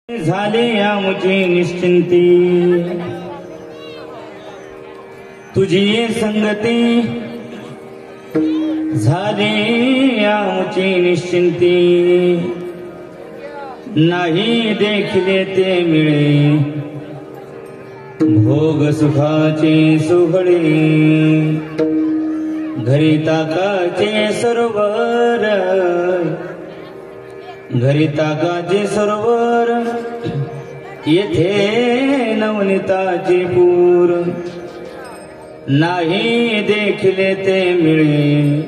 झाले आमची निश्चिंती, तुझी संगती झाली आमची निश्चिंती, नाही देखले ते मिळे भोग सुखाचे सोहळे, घरी ताकाचे सरोवर, घरी ताकाचे सरोवर, येथे नवनीताचे पूर, नाही देखले ते मिळे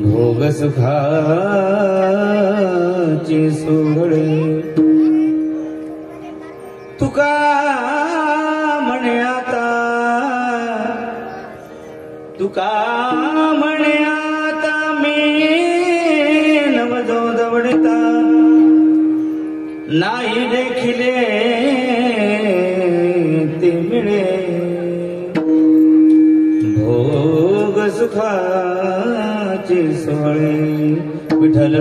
भोग सुखाचे सोहळे. तुका म्हणे आता, तुका म्हणे आता मी नवजो दवडता, नाही देखिले ते मिळे भोग सुखाचे सोहळे. विठ्ठल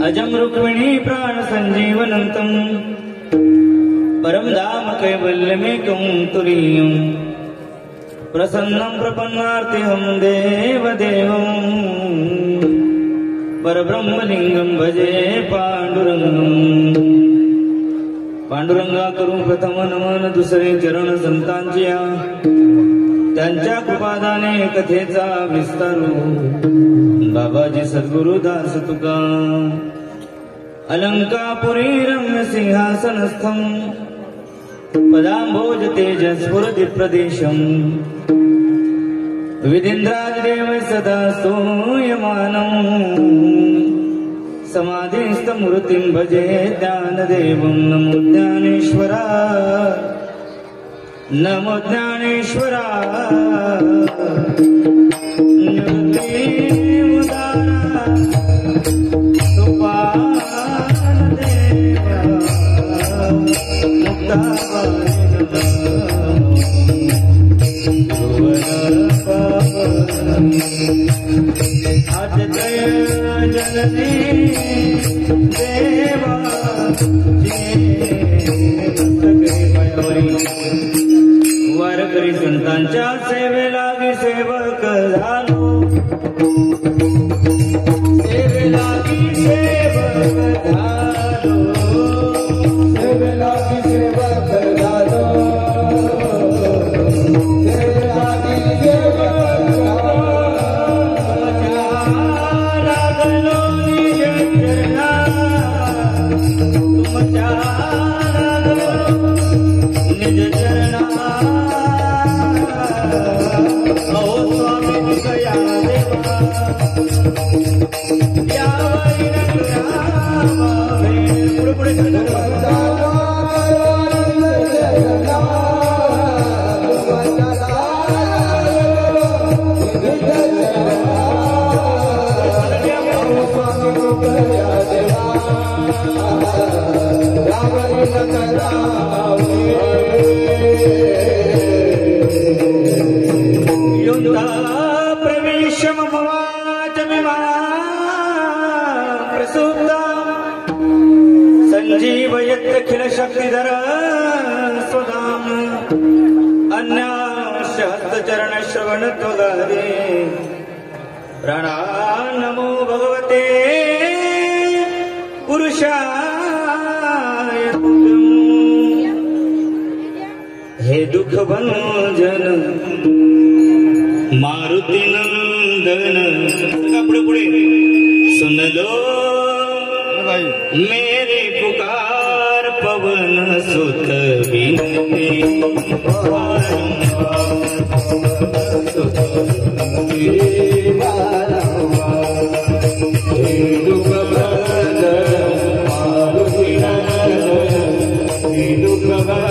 अजम रुक्मिणी प्राण संजीवनंतम, परम धाम कैवल्यमेकं तुरीयं, प्रसन्नं प्रपन्नार्तिहं देवदेवं, परब्रह्मलिंगं भजे पांडुरंगं. पांडुरंगा करून प्रथम नमन दुसरे चरण संतांच्या, त्यांच्या कृपादाने कथेचा विस्तारू. बाबाजी सद्गुरुदास तुका अलंकापुरी रम्य सिंहासनस्थं, पदांभोज तेजस्फुरति प्रदेशं, विधीन्द्रादिदेव सदा स्तूयमानं, समाधिस्थमूर्तिं भजे ज्ञानदेवं. नमो ज्ञानेश्वरा, नमो ज्ञानेश्वरा, निवृत्तिमुदारा सुपानदेवा, आद्य जननी देवा, वारकरी संतांच्या सेवेलागी सेवक झालो, सेवेलागी सेवक झालो, सेवेलागी सेवक झालो, सेवेलागी सेवक लागलो निज चरणा, तुमच्या लागलो निज चरणा. अहो स्वामी दया देवा, यावरी रंगरामा, पुढे पुढे संजीवयत्यखिल शक्तिधर स्वधाम, अन्यास्य हस्तचरण श्रवण त्वगादे. प्रणा नमो भगवते पुरुषाय तुभ्यं. हे दुःख भंजन मारुती नंदन, पुढे पुढे सुन लो मेरी पुकार, पवन सुत विनती, Baba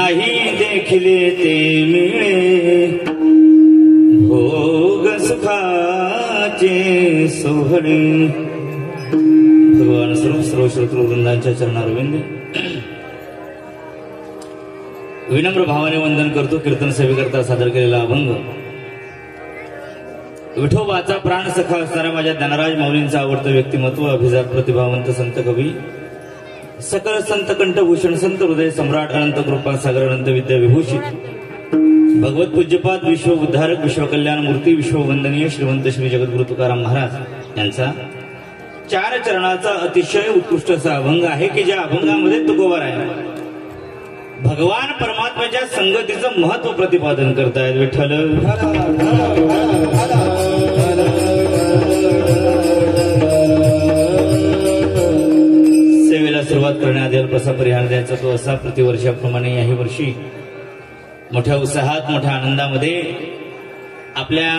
नाही देखिले ते मिळे भोग सुखाचे सोहळे. भगवान सर्व श्रोतृ वृंदांच्या चरणारविंद विनम्र भावाने वंदन करतो. कीर्तन सेवेकरता सादर केलेला अभंग विठोबाचा प्राण सखा असणाऱ्या माझ्या ज्ञानराज माऊलींचं आवडतं व्यक्तिमत्व, अभिजात प्रतिभावंत संत कवी, सकल संत कंठभूषण, संत हृदय सम्राट, अनंत कृपा सागर, अनंत विद्या विभूषित, भगवत पूज्यपाद, विश्व उद्धारक, विश्वकल्याण मूर्ती, विश्ववंदनीय श्रीमंत श्री जगद्गुरु तुकाराम महाराज यांचा 4 चरणाचा अतिशय उत्कृष्ट असा अभंग आहे की ज्या अभंगामध्ये तुकोबार आहे भगवान परमात्म्याच्या संगतीचं महत्व प्रतिपादन करतायत. विठ्ठल सेवेला सुरुवात करण्याआधी अल्पसा परिहार द्यायचा तो असा, प्रतिवर्षाप्रमाणे याही वर्षी मोठ्या उत्साहात मोठ्या आनंदामध्ये आपल्या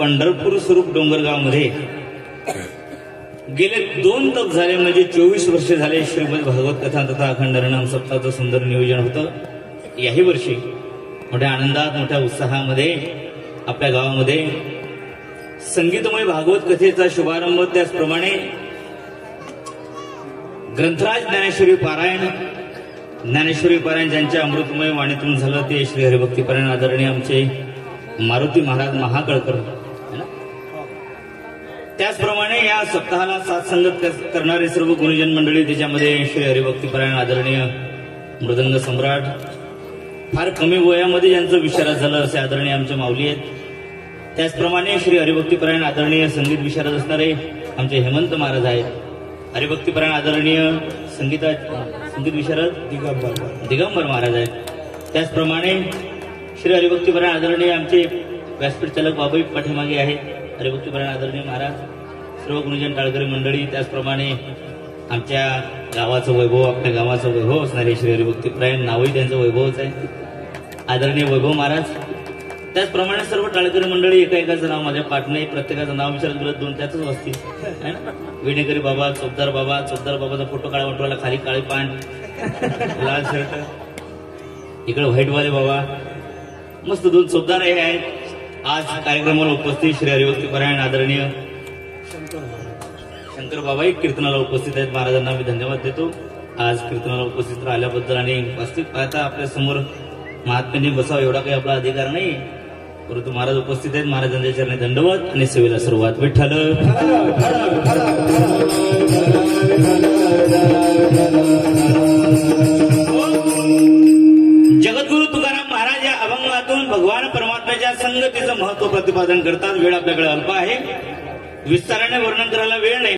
पंढरपूर स्वरूप डोंगरगावमध्ये गेले 2 तप झाले, म्हणजे 24 वर्ष झाले श्रीमद भागवत कथा तथा अखंड हरिनाम सप्ताहाचं सुंदर नियोजन होतं. याही वर्षी मोठ्या आनंदात मोठ्या उत्साहामध्ये आपल्या गावामध्ये संगीतमय भागवत कथेचा शुभारंभ, त्याचप्रमाणे ग्रंथराज ज्ञानेश्वरी पारायण, ज्ञानेश्वरी पारायण ज्यांच्या अमृतमय वाणीतून झालं ते श्री हरिभक्ती पारायण आदरणीय आमचे मारुती महाराज महाकळकर. त्याचप्रमाणे या सप्ताहाला साथ संगत करणारे सर्व गुरुजन मंडळी, त्याच्यामध्ये श्री हरिभक्ती पारायण आदरणीय मृदंग सम्राट, फार कमी वयामध्ये ज्यांचं विशारद झालं असे आदरणीय आमचे माऊली आहेत. त्याचप्रमाणे श्री हरिभक्ती पारायण आदरणीय संगीत विशारद असणारे आमचे हेमंत महाराज आहेत. हरिभक्ती पारायण आदरणीय संगीत विशारद दिगंबर महाराज आहेत. त्याचप्रमाणे श्री हरिभक्ती पारायण आदरणीय आमचे व्यासपीठ चालक बाबाई पाठीमागे आहेत. हरिभक्ती पारायण आदरणीय महाराज, सर्व गुरुजन टाळकरी मंडळी, त्याचप्रमाणे आमच्या गावाचं वैभव, आपल्या गावाचं वैभव असणारे श्री हरिभक्ती पारायण, नावही त्यांचं वैभवच आहे, आदरणीय वैभव महाराज. त्याचप्रमाणे सर्व टाळकरी मंडळी, एकाचं नाव माझ्या पाठ नाही, प्रत्येकाचं नाव विचारत गेलं 2 त्यातच असतील. विणेकरी बाबा, चोपदार बाबाचा फोटो काढा वाटवायला, खाली काळी पॅन्ट लाल शर्ट, इकडे व्हाईटवाले बाबा, मस्त 2 चोपदार हे आहेत. आज कार्यक्रमाला उपस्थित श्री हरिभक्ती पारायण आदरणीय शंकर बाबाई कीर्तनाला उपस्थित आहेत. महाराजांना मी धन्यवाद देतो आज कीर्तनाला उपस्थित राहिल्याबद्दल. आणि वास्तविक पाहता आपल्या समोर महात्म्याने बसावं एवढा काही आपला अधिकार नाही, परंतु महाराज उपस्थित आहेत. महाराजांच्या चरणी दंडवत आणि सेवेला सुरुवात. विठ्ठल जगद्गुरु तुकाराम महाराज या अभंगातून भगवान परमात्म्याच्या संगतीचं महत्व प्रतिपादन करतात. वेळ आपल्याकडे अल्प आहे, विस्ताराने वर्णन करायला वेळ नाही.